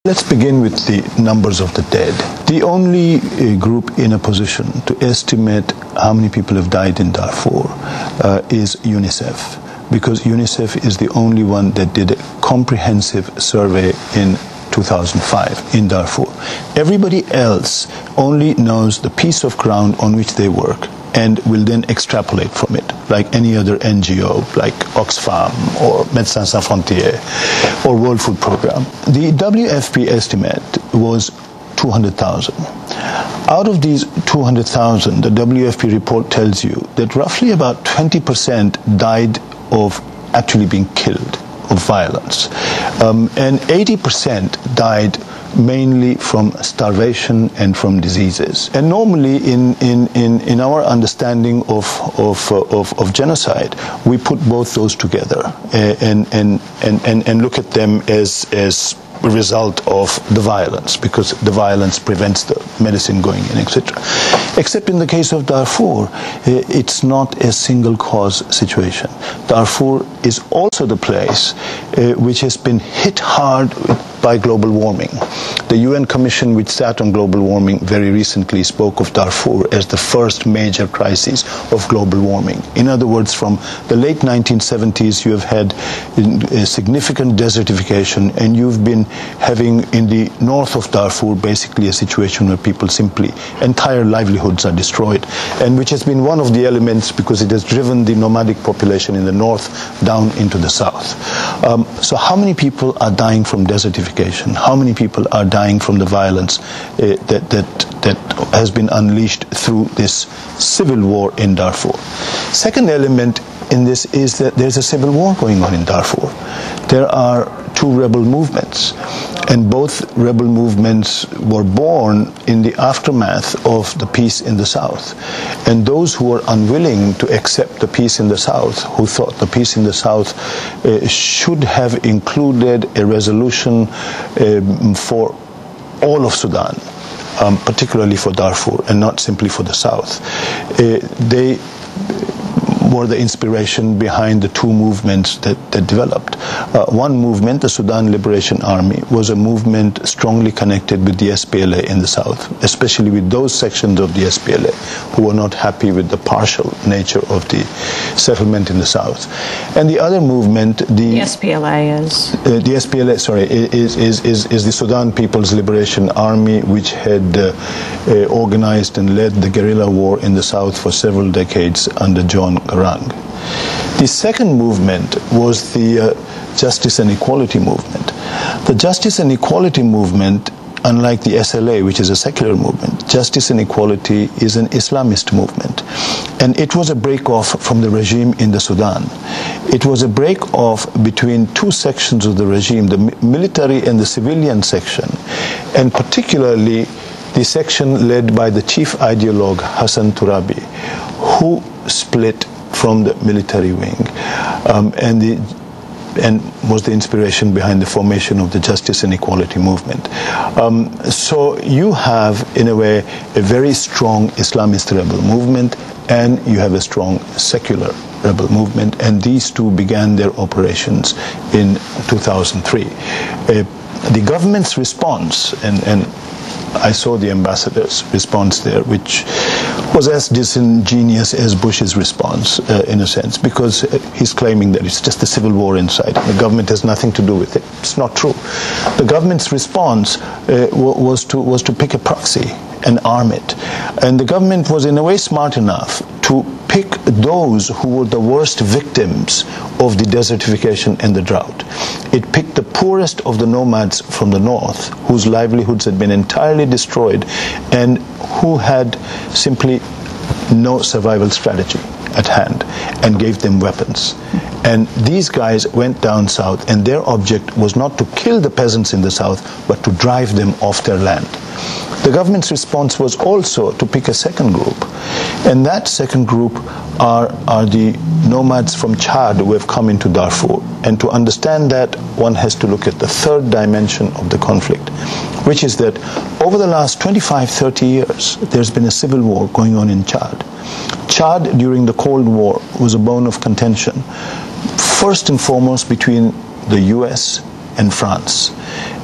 Let's begin with the numbers of the dead. The only group in a position to estimate how many people have died in Darfur is UNICEF, because UNICEF is the only one that did a comprehensive survey in 2005 in Darfur. Everybody else only knows the piece of ground on which they work and will then extrapolate from it, like any other NGO, like Oxfam or Médecins Sans Frontières or World Food Programme. The WFP estimate was 200,000. Out of these 200,000, the WFP report tells you that roughly about 20% died of actually being killed, of violence. And 80% died mainly from starvation and from diseases. And normally in our understanding of genocide, we put both those together and look at them as a result of the violence, because the violence prevents the medicine going in, etc. Except in the case of Darfur, it's not a single cause situation. Darfur is also the place which has been hit hard by global warming. The UN Commission which sat on global warming very recently spoke of Darfur as the first major crisis of global warming. In other words, from the late 1970s you have had a significant desertification, and you've been having in the north of Darfur basically a situation where people simply, entire livelihoods are destroyed, and which has been one of the elements because it has driven the nomadic population in the north down into the south. So how many people are dying from desertification? How many people are dying from the violence that has been unleashed through this civil war in Darfur? Second element in this is that there's a civil war going on in Darfur. There are two rebel movements, and both rebel movements were born in the aftermath of the peace in the south. And those who were unwilling to accept the peace in the south, who thought the peace in the south should have included a resolution for all of Sudan, particularly for Darfur and not simply for the south, they were the inspiration behind the two movements that developed. One movement, the Sudan Liberation Army, was a movement strongly connected with the SPLA in the south, especially with those sections of the SPLA who were not happy with the partial nature of the settlement in the south. And the other movement, the SPLA is? The SPLA, sorry, is the Sudan People's Liberation Army, which had organized and led the guerrilla war in the south for several decades under John Garang. The second movement was the Justice and Equality movement. The Justice and Equality movement, unlike the SLA, which is a secular movement, Justice and Equality is an Islamist movement. And it was a break-off from the regime in the Sudan. It was a break-off between two sections of the regime, the military and the civilian section, and particularly the section led by the chief ideologue Hassan Turabi, who split from the military wing and was the inspiration behind the formation of the Justice and Equality movement. So you have, in a way, a very strong Islamist rebel movement, and you have a strong secular rebel movement, and these two began their operations in 2003. The government's response, and I saw the ambassador's response there, which was as disingenuous as Bush's response, in a sense, because he's claiming that it's just a civil war inside. The government has nothing to do with it. It's not true. The government's response was to pick a proxy and arm it. And the government was in a way smart enough to pick those who were the worst victims of the desertification and the drought. It picked the poorest of the nomads from the north, whose livelihoods had been entirely destroyed and who had simply no survival strategy at hand, and gave them weapons. And these guys went down south, and their object was not to kill the peasants in the south, but to drive them off their land. The government's response was also to pick a second group, and that second group are the nomads from Chad who have come into Darfur. And to understand that, one has to look at the third dimension of the conflict, which is that over the last 25-30 years, there's been a civil war going on in Chad. Chad, during the Cold War, was a bone of contention, first and foremost between the US and France,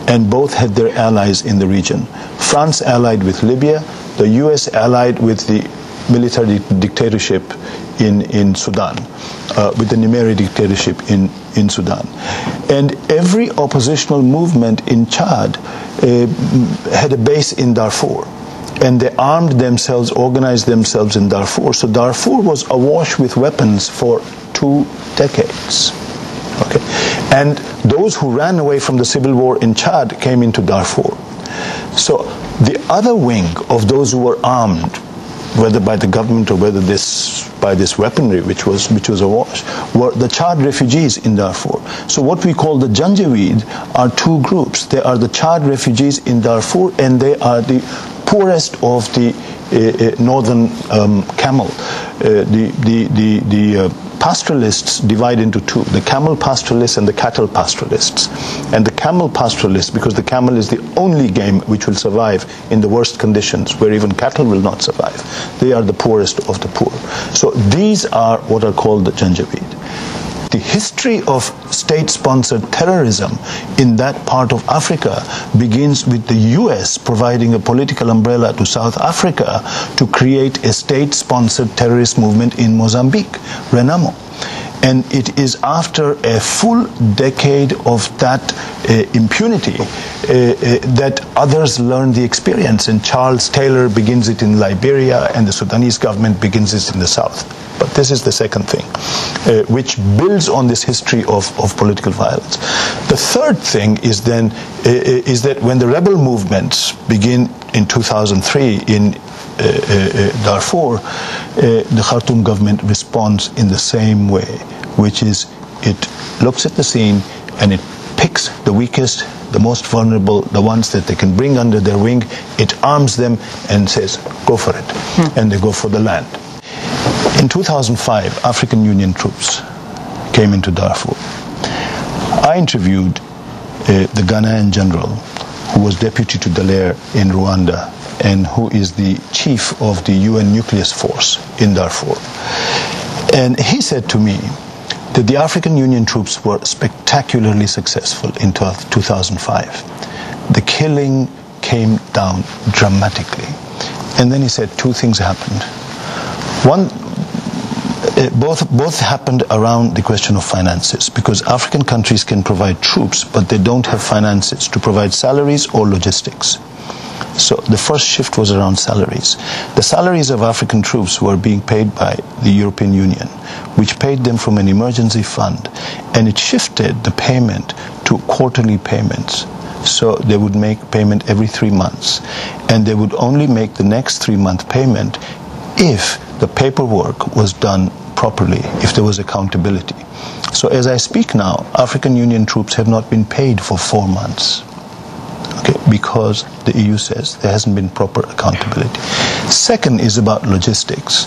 and both had their allies in the region. France allied with Libya, the US allied with the military dictatorship in Sudan, with the Nimeri dictatorship in Sudan. And every oppositional movement in Chad had a base in Darfur. And they armed themselves, organized themselves in Darfur. So Darfur was awash with weapons for 2 decades. Okay. And those who ran away from the civil war in Chad came into Darfur. So the other wing of those who were armed, whether by the government or whether by this weaponry which was awash, were the Chad refugees in Darfur. So what we call the Janjaweed are 2 groups. They are the Chad refugees in Darfur, and they are the poorest of the northern camel. The pastoralists divide into 2, the camel pastoralists and the cattle pastoralists. And the camel pastoralists, because the camel is the only game which will survive in the worst conditions, where even cattle will not survive, they are the poorest of the poor. So these are what are called the Janjaweed. The history of state-sponsored terrorism in that part of Africa begins with the US providing a political umbrella to South Africa to create a state-sponsored terrorist movement in Mozambique, Renamo. And it is after a full decade of that impunity that others learn the experience. And Charles Taylor begins it in Liberia, and the Sudanese government begins it in the south. But this is the second thing, which builds on this history of political violence. The third thing is then is that when the rebel movements begin in 2003 in Darfur, the Khartoum government responds in the same way, which is it looks at the scene and it picks the weakest, the most vulnerable, the ones that they can bring under their wing. It arms them and says, go for it. And they go for the land. In 2005, African Union troops came into Darfur. I interviewed the Ghanaian general who was deputy to Dallaire in Rwanda and who is the chief of the UN nucleus force in Darfur. And he said to me that the African Union troops were spectacularly successful in 2005. The killing came down dramatically. And then he said 2 things happened. One, both happened around the question of finances, because African countries can provide troops, but they don't have finances to provide salaries or logistics. So the first shift was around salaries. The salaries of African troops were being paid by the European Union, which paid them from an emergency fund, and it shifted the payment to quarterly payments. So they would make payment every 3 months, and they would only make the next 3-month payment if the paperwork was done properly, if there was accountability. So as I speak now, African Union troops have not been paid for 4 months. Okay, because the EU says there hasn't been proper accountability. Second is about logistics.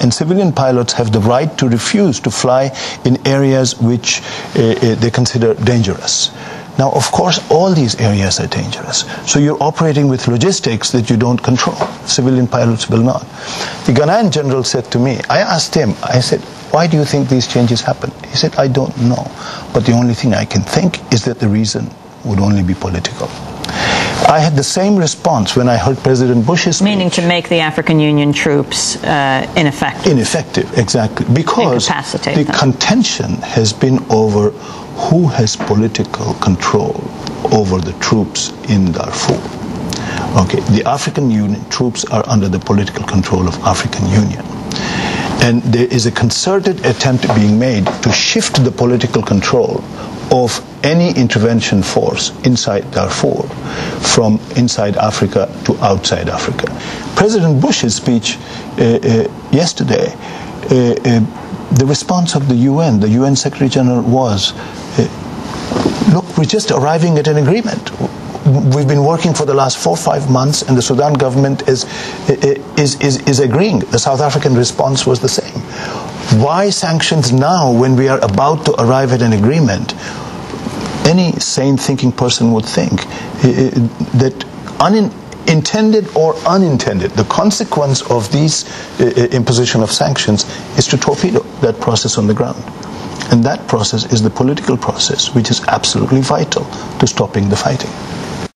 And civilian pilots have the right to refuse to fly in areas which they consider dangerous. Now, of course, all these areas are dangerous. So you're operating with logistics that you don't control. Civilian pilots will not. The Ghanaian general said to me, I asked him, I said, why do you think these changes happen? He said, I don't know. But the only thing I can think is that the reason would only be political. I had the same response when I heard President Bush's speech. Meaning to make the African Union troops ineffective. Ineffective, exactly. Because the contention has been over who has political control over the troops in Darfur. Okay, the African Union troops are under the political control of African Union. And there is a concerted attempt being made to shift the political control of any intervention force inside Darfur from inside Africa to outside Africa. President Bush's speech yesterday, the response of the UN Secretary General was, look, we're just arriving at an agreement. We've been working for the last 4 or 5 months, and the Sudan government is agreeing. The South African response was the same. Why sanctions now when we are about to arrive at an agreement? Any sane thinking person would think that intended or unintended, the consequence of these imposition of sanctions is to torpedo that process on the ground. And that process is the political process, which is absolutely vital to stopping the fighting.